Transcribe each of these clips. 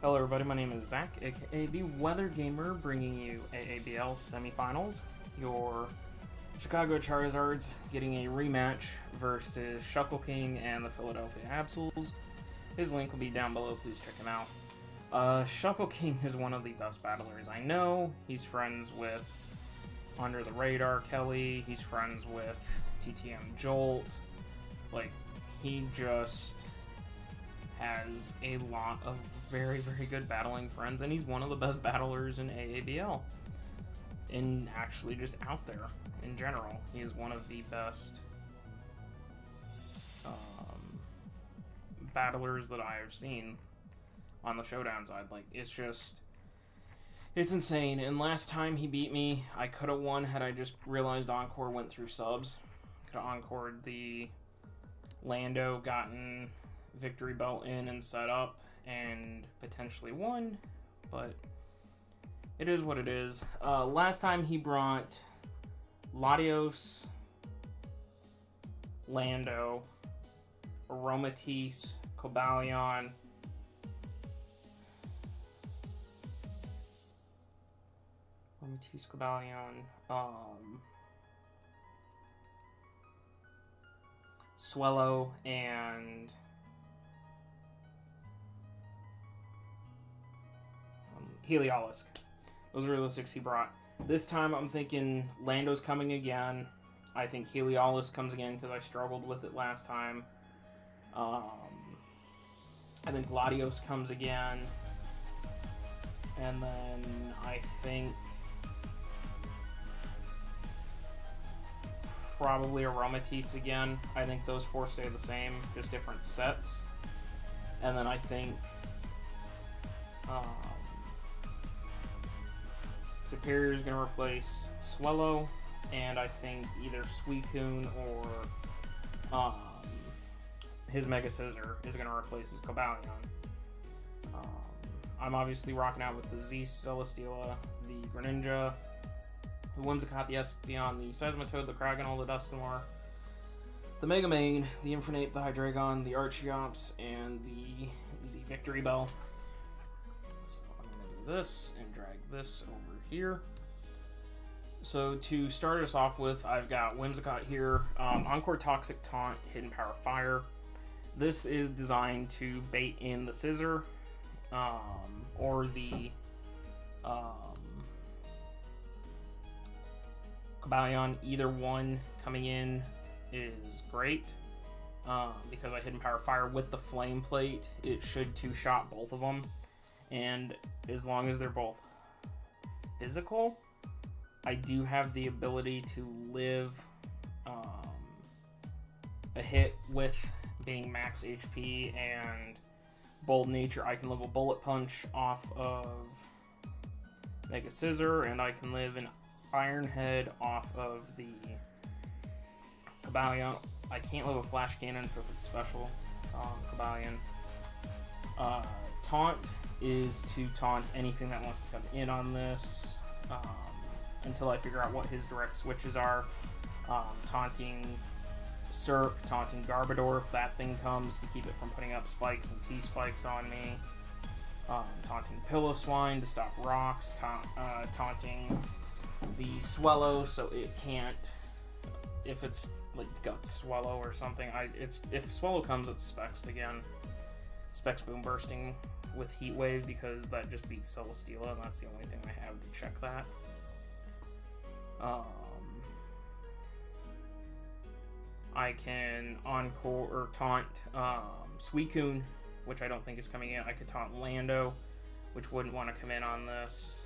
Hello everybody, my name is Zach, aka the Weather Gamer, bringing you aABL Semifinals. Your Chicago Charizards getting a rematch versus Shuckle King and the Philadelphia Absols. His link will be down below, please check him out. Shuckle King is one of the best battlers I know. He's friends with Under the Radar Kelly, he's friends with TTM Jolt. Like, he just has a lot of very, very good battling friends, and he's one of the best battlers in aABL. And actually just out there in general. He is one of the best battlers that I have seen on the showdown side. Like, it's insane. And last time he beat me, I could have won had I just realized Encore went through subs. Could have encored the Lando, gotten victory belt in and set up, and potentially won, but it is what it is. Last time he brought Latios, Lando, Aromatisse, Cobalion, Swellow, and Heliolisk. Those are the 6 he brought. This time I'm thinking Lando's coming again. I think Heliolisk comes again because I struggled with it last time. I think Latios comes again. And then I think probably Aromatisse again. I think those 4 stay the same, just different sets. And then I think Superior is going to replace Swellow, and I think either Suicune or his Mega Scissor is going to replace his Cobalion. I'm obviously rocking out with the Z Celesteela, the Greninja, the Whimsicott, the Espeon, the Seismitoad, the Kraganol, the Dusknoir, the Mega Mane, the Infernape, the Hydreigon, the Archeops, and the Z Victory Bell. So I'm going to do this and drag this over here. So to start us off with, I've got Whimsicott here. Encore Toxic Taunt, Hidden Power Fire. This is designed to bait in the Scissor or the Cobalion. Either one coming in is great because I Hidden Power Fire with the Flame Plate. It should two-shot both of them, and as long as they're both physical, I do have the ability to live a hit with being max HP and Bold Nature. I can live a Bullet Punch off of Mega Scissor, and I can live an Iron Head off of the Cobalion. I can't live a Flash Cannon, so if it's special, Cobalion. Taunt is to taunt anything that wants to come in on this until I figure out what his direct switches are. Taunting Serp, taunting Garbodor if that thing comes to keep it from putting up spikes and T-spikes on me. Taunting Piloswine to stop rocks. Taunting the Swellow so it can't, if it's like Gut Swellow or something. If Swellow comes, it's Spexed again. Specs Boom Bursting with Heat Wave because that just beats Celesteela, and that's the only thing I have to check that. I can encore or taunt Suicune, which I don't think is coming in. I could taunt Lando, which wouldn't want to come in on this.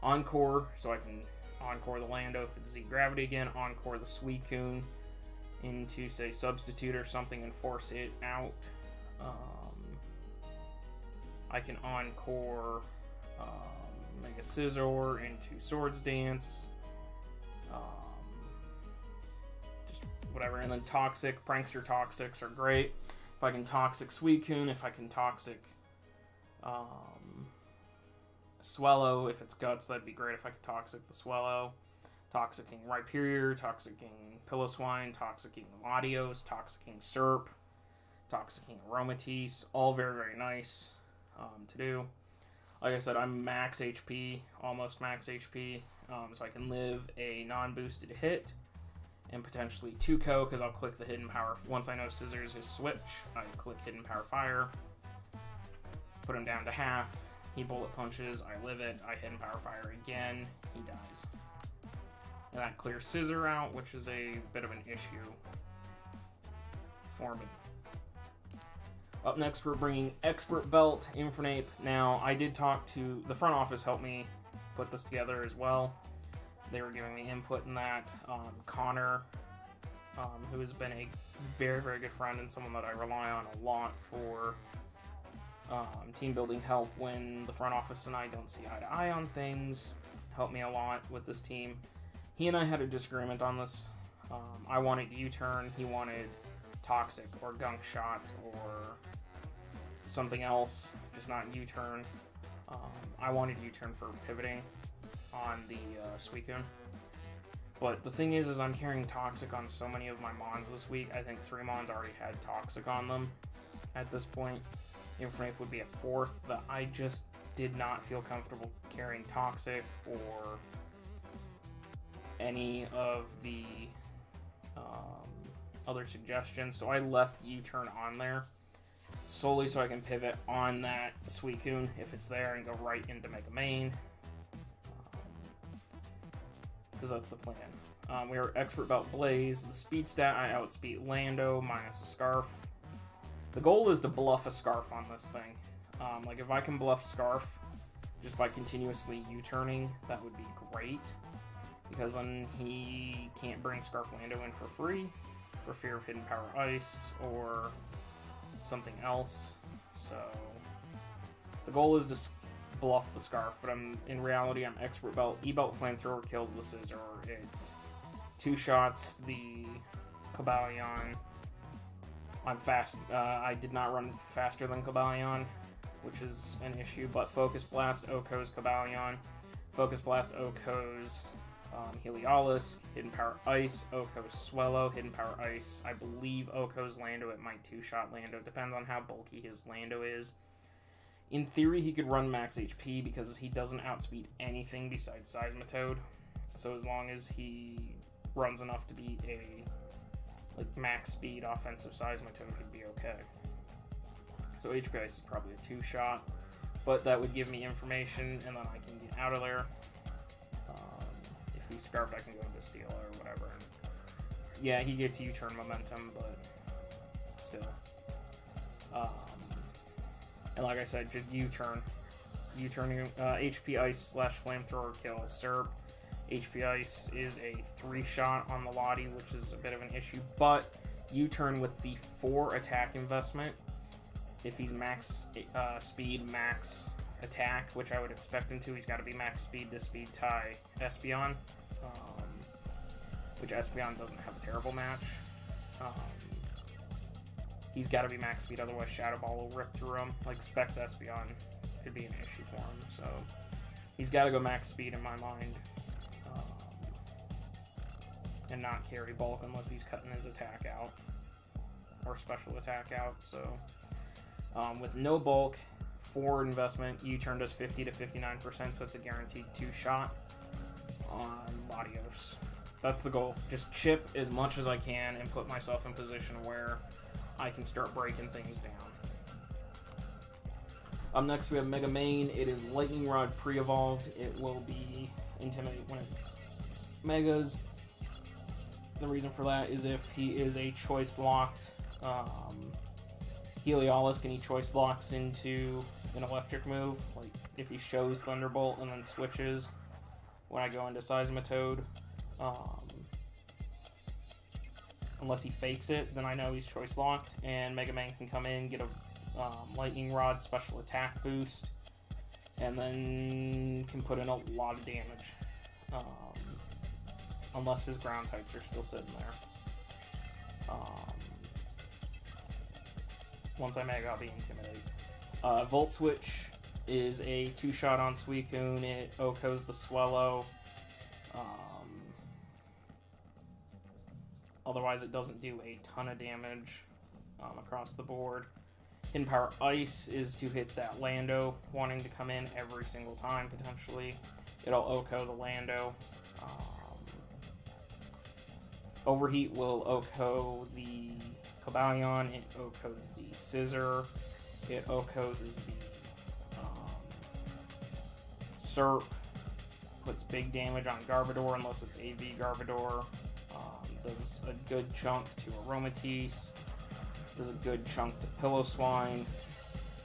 Encore, so I can encore the Lando if it's Z Gravity again. Encore the Suicune into, say, Substitute or something and force it out. I can encore Mega Scissor into Swords Dance. Just whatever. And then Toxic, Prankster Toxics are great. If I can Toxic Suicune, if I can Toxic Swellow, if it's Guts, that'd be great if I could Toxic the Swellow. Toxicking Rhyperior, Toxicking Piloswine, Toxicking Latios, Toxicking Serp, Toxicking Aromatisse, all very, very nice. to do. Like I said, I'm max HP, almost max HP, so I can live a non-boosted hit and potentially 2-ko, because I'll click the Hidden Power. Once I know Scissors is switch, I click Hidden Power Fire, put him down to half, he bullet punches, I live it, I Hidden Power Fire again, he dies. And that clears Scissor out, which is a bit of an issue for me. Up next, we're bringing Expert Belt, Infernape. Now, I did talk to the front office, helped me put this together as well. They were giving me input in that. Connor, who has been a very, very good friend and someone that I rely on a lot for team building help when the front office and I don't see eye to eye on things, helped me a lot with this team. He and I had a disagreement on this. I wanted U-turn, he wanted Toxic or Gunk Shot or something else, just not U-turn. I wanted U-turn for pivoting on the Suicune. But the thing is I'm carrying Toxic on so many of my Mons this week. I think 3 Mons already had Toxic on them at this point. Infernape would be a 4th that I just did not feel comfortable carrying Toxic or any of the other suggestions, so I left U-turn on there solely so I can pivot on that Suicune if it's there and go right into Mega Main, because that's the plan. We are Expert Belt Blaze. The speed stat, I outspeed Lando minus a Scarf. The goal is to bluff a Scarf on this thing. Like if I can bluff Scarf just by continuously U-turning, that would be great, because then he can't bring Scarf Lando in for free for fear of Hidden Power Ice or something else. So the goal is to bluff the Scarf, but in reality I'm Expert Belt. E-Belt Flamethrower kills the Scissor. It 2-shots the Cobalion. I'm fast. I did not run faster than Cobalion, which is an issue, but Focus Blast OHKO's Cobalion. Focus Blast OHKO's Heliolisk, Hidden Power Ice, OHKO's Swellow, Hidden Power Ice. I believe OHKO's Lando, it might 2-shot Lando. Depends on how bulky his Lando is. In theory, he could run max HP because he doesn't outspeed anything besides Seismitoad. So as long as he runs enough to be a max speed offensive Seismitoad, he'd be okay. So HP Ice is probably a 2-shot, but that would give me information, and then I can get out of there. If he's Scarfed, I can go into Steel or whatever. And yeah, he gets U-turn momentum, but still. And like I said, just U-turn. U-turning, HP Ice / Flamethrower kill Serp. HP Ice is a 3-shot on the Lottie, which is a bit of an issue, but U-turn with the 4 attack investment, if he's max speed, max attack, which I would expect him to, he's got to be max speed to speed tie Espeon, which Espeon doesn't have a terrible match. He's got to be max speed, otherwise Shadow Ball will rip through him. Like Specs Espeon could be an issue for him, so he's got to go max speed in my mind, and not carry bulk unless he's cutting his attack out or special attack out. So with no bulk, 4 investment, U-turn does 50 to 59%, so it's a guaranteed 2-shot on Latios. That's the goal. Just chip as much as I can and put myself in position where I can start breaking things down. Up next we have Mega Main. It is Lightning Rod pre-evolved. It will be Intimidate when it Megas. The reason for that is if he is a choice locked Heliolisk and he choice locks into an electric move, like if he shows Thunderbolt and then switches when I go into Seismitoad, unless he fakes it, then I know he's choice locked, and Mega Man can come in, get a Lightning Rod special attack boost, and then can put in a lot of damage, unless his ground types are still sitting there. Once I Mega, I'll be Intimidate. Volt Switch is a 2-shot on Suicune. It OHKO's the Swellow. Otherwise, it doesn't do a ton of damage across the board. Hidden Power Ice is to hit that Lando, wanting to come in every single time, potentially. It'll OHKO the Lando. Overheat will OHKO the Cobalion. It OHKOs the Scissor. It OHKOs the Serp. Puts big damage on Garbodor unless it's AV Garbodor. Does a good chunk to Aromatisse. Does a good chunk to Pillow-Swine.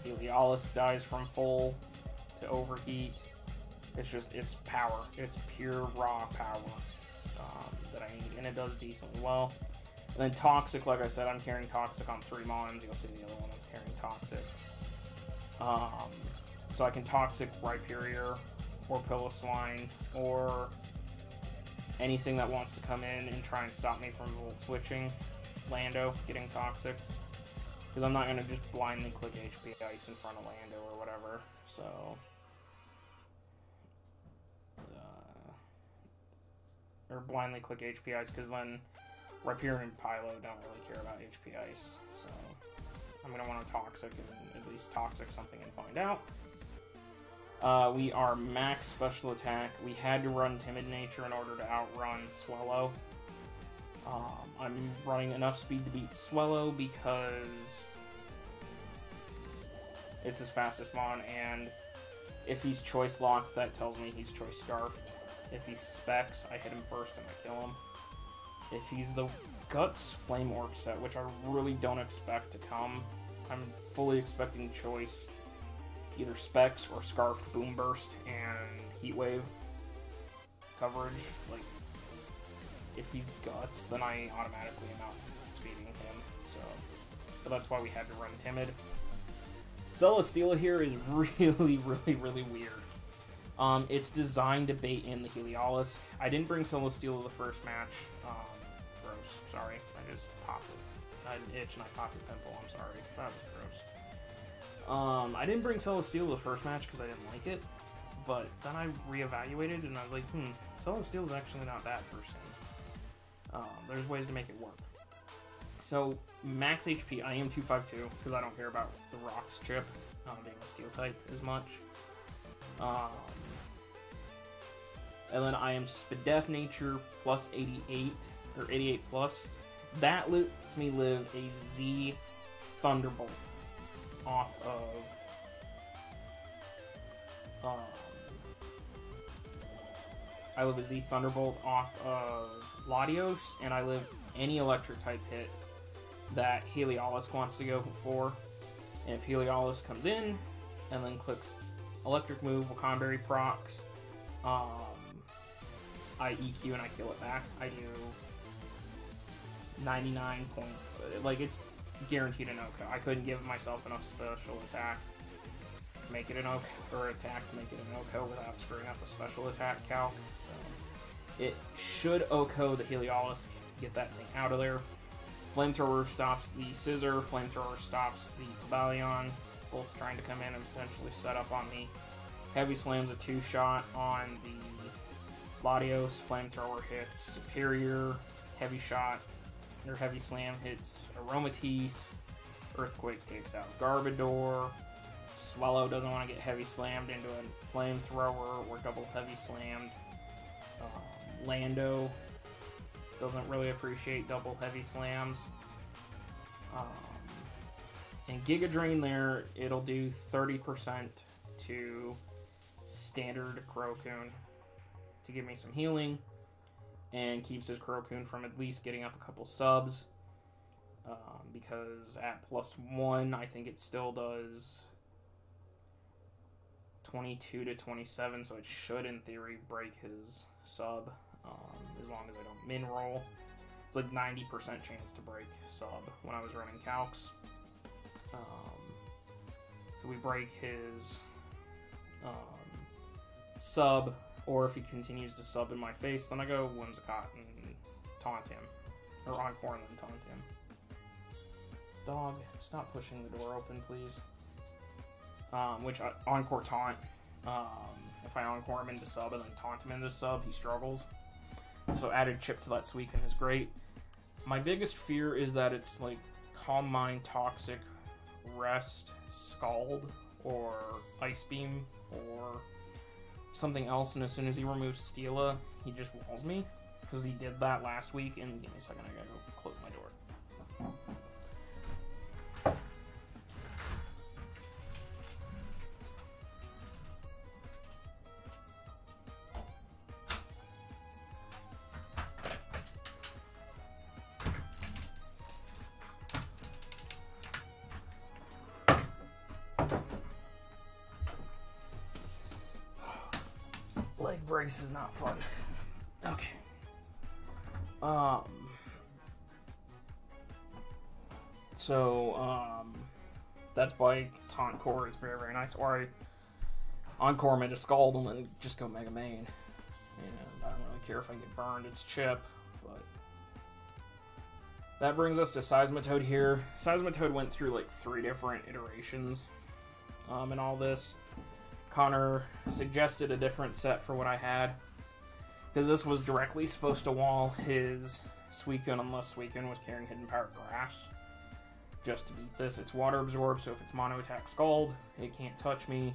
Heliolisk dies from full to overheat. It's power. It's pure raw power that I need, and it does decently well. And then Toxic, like I said, I'm carrying Toxic on 3 Mons. You'll see the other one that's carrying Toxic. So I can Toxic Rhyperior or Pillow-Swine or anything that wants to come in and try and stop me from Volt switching. Lando getting Toxic. Because I'm not going to just blindly click HP Ice in front of Lando or whatever. So or blindly click HP Ice, because then Rhyperior and Pylo don't really care about HP Ice. So I'm going to want to Toxic and at least Toxic something and find out. We are max special attack. We had to run Timid Nature in order to outrun Swellow. I'm running enough speed to beat Swellow because it's his fastest mon, and if he's Choice Locked, that tells me he's Choice Scarfed. If he's Specs, I hit him first and I kill him. If he's the Guts Flame Orb set, which I really don't expect to come, I'm fully expecting Choiced either Specs or Scarfed Boom Burst and Heat Wave coverage. Like, if he's Guts, then I automatically am out speeding him. So, but that's why we had to run Timid. Celesteela here is really weird. It's designed to bait in the Heliolisk. I didn't bring Celesteela the first match. Gross. Sorry. I just popped it. I had an itch and I popped a pimple. I'm sorry. That was gross. I didn't bring Celesteela the first match because I didn't like it. But then I reevaluated and I was like, Celesteela is actually not bad for Sim. There's ways to make it work. So, max HP, I am 252 because I don't care about the Rocks chip being a Steel type as much. And then I am Spadef Nature plus 88, or 88 plus. That lets me live a Z Thunderbolt off of, I live a Z Thunderbolt off of Latios, and I live any electric type hit that Heliolisk wants to go for. And if Heliolisk comes in, and then clicks electric move, Wakanberry procs, I EQ and I kill it back. I do 99 point, like it's guaranteed an OHKO. I couldn't give myself enough special attack to make it an OHKO, or attack to make it an OHKO without screwing up a special attack calc. So it should OHKO the Heliolisk, get that thing out of there. Flamethrower stops the Scissor, Flamethrower stops the Cobalion, both trying to come in and potentially set up on me. Heavy Slam's a 2-shot on the Latios, Flamethrower hits Superior, Heavy Shot, or Heavy Slam hits Aromatisse, Earthquake takes out Garbodor, Swellow doesn't want to get Heavy Slammed into a Flamethrower or double Heavy Slammed, Lando doesn't really appreciate double Heavy Slams, and Giga Drain there, it'll do 30% to standard Crocoon to give me some healing, and keeps his Crocoon from at least getting up a couple subs, because at +1, I think it still does 22 to 27, so it should, in theory, break his sub, as long as I don't min roll. It's like 90% chance to break sub when I was running calcs. So we break his sub, or if he continues to sub in my face, then I go Whimsicott and taunt him, or Encore and then taunt him. Dog, stop pushing the door open, please. Which Encore taunt. If I Encore him into sub and then taunt him into sub, he struggles. So added chip to that Suicune is great. My biggest fear is that it's like Calm Mind Toxic Rest, Scald, or Ice Beam, or something else, and as soon as he removes Steela, he just walls me. Because he did that last week, and give me a second, I gotta go close my door. Leg brace is not fun. Okay. That's why Taunt Core is very, very nice. Or I Encore him into Scald and then just go Mega Main. And I don't really care if I get burned, it's chip, but... That brings us to Seismitoad here. Seismitoad went through like 3 different iterations in all this. Connor suggested a different set for what I had. Because this was directly supposed to wall his Suicune unless Suicune was carrying Hidden Power Grass. Just to beat this, it's Water Absorb, so if it's Mono Attack Scald, it can't touch me.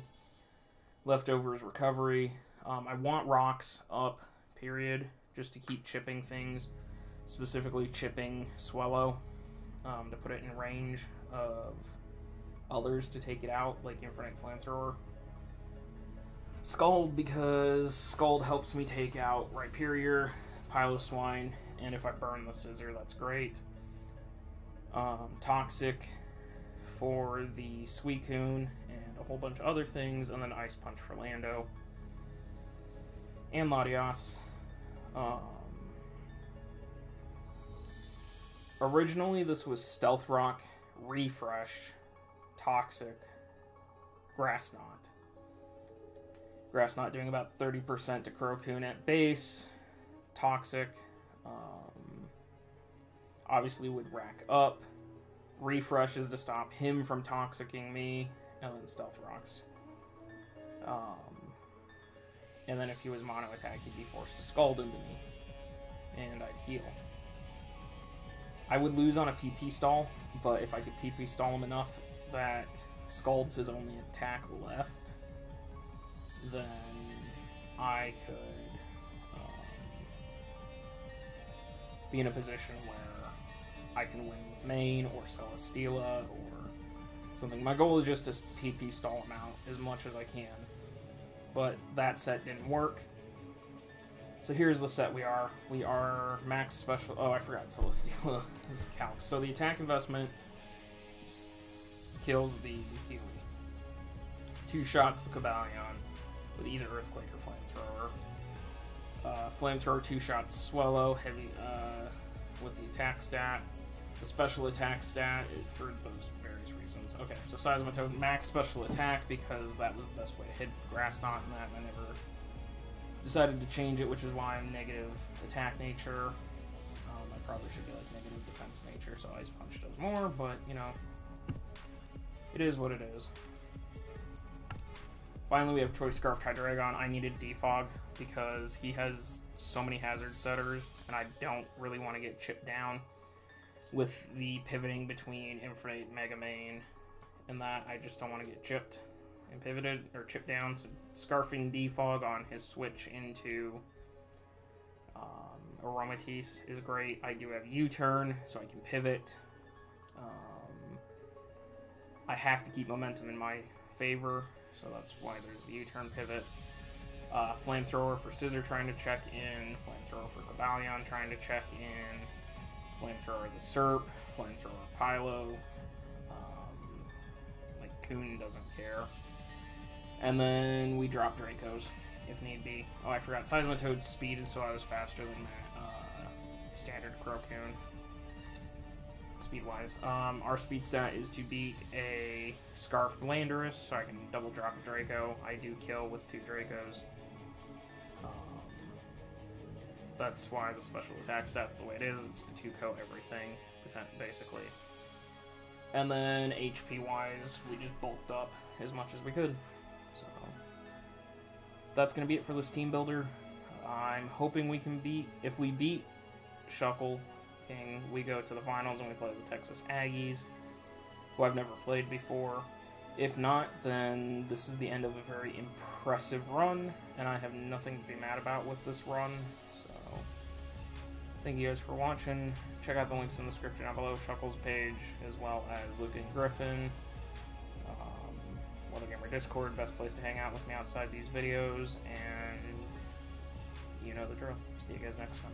Leftovers Recovery. I want Rocks up, period, just to keep chipping things. Specifically chipping Swellow, to put it in range of others to take it out, like Infinite Flamethrower. Scald, because Scald helps me take out Rhyperior, Piloswine, and if I burn the Scissor, that's great. Toxic for the Suicune, and a whole bunch of other things, and then Ice Punch for Lando. And Latias. Originally, this was Stealth Rock, Refresh, Toxic, Grass Knot. Grass Knot doing about 30% to Crocoon at base. Toxic, obviously would rack up. Refresh is to stop him from toxicking me, and then Stealth Rocks. And then if he was Mono Attack, he'd be forced to Scald into me, and I'd heal. I would lose on a PP stall, but if I could PP stall him enough that Scald's his only attack left, then I could be in a position where I can win with Main or Celesteela or something. My goal is just to PP stall him out as much as I can, but that set didn't work. So here's the set we are. We are max special... Oh, I forgot Celesteela is calc. So the attack investment kills the Healy. 2 shots the Cobalion with either Earthquake or Flamethrower. Flamethrower 2 shots Swellow, heavy with the attack stat. The special attack stat for those various reasons. Okay, so Seismitoad max special attack because that was the best way to hit Grass Knot and that, and I never decided to change it, which is why I'm negative attack nature. I probably should be like negative defense nature, so Ice Punch does more, but you know, it is what it is. Finally, we have Choice Scarf Hydreigon. I needed Defog because he has so many hazard setters, and I don't really want to get chipped down with the pivoting between Infinite, Mega Main, and that. I just don't want to get chipped and pivoted, or chipped down, so Scarfing Defog on his switch into Aromatisse is great. I do have U-Turn, so I can pivot. I have to keep momentum in my favor, so that's why there's the U-Turn pivot. Flamethrower for Scissor trying to check in, Flamethrower for Cobalion trying to check in, Flamethrower the Serp, Flamethrower Pylo, like Coon doesn't care. And then we drop Dracos, if need be. Oh, I forgot, Seismitoad's speed is so I was faster than that standard Crocoon, speed-wise. Our speed stat is to beat a Scarf Blandurus, so I can double drop a Draco. I do kill with 2 Dracos. That's why the special attack stat's the way it is. It's to 2-coat everything, basically. And then HP-wise, we just bulked up as much as we could. So that's going to be it for this team builder. I'm hoping we can beat... If we beat Shuckle King, we go to the finals and we play the Texas Aggies. who I've never played before. If not, then this is the end of a very impressive run, and I have nothing to be mad about with this run. So, thank you guys for watching. Check out the links in the description down below, Shuckle's page, as well as Luke and Griffin. Weather Gamer Discord, best place to hang out with me outside these videos, and you know the drill. See you guys next time.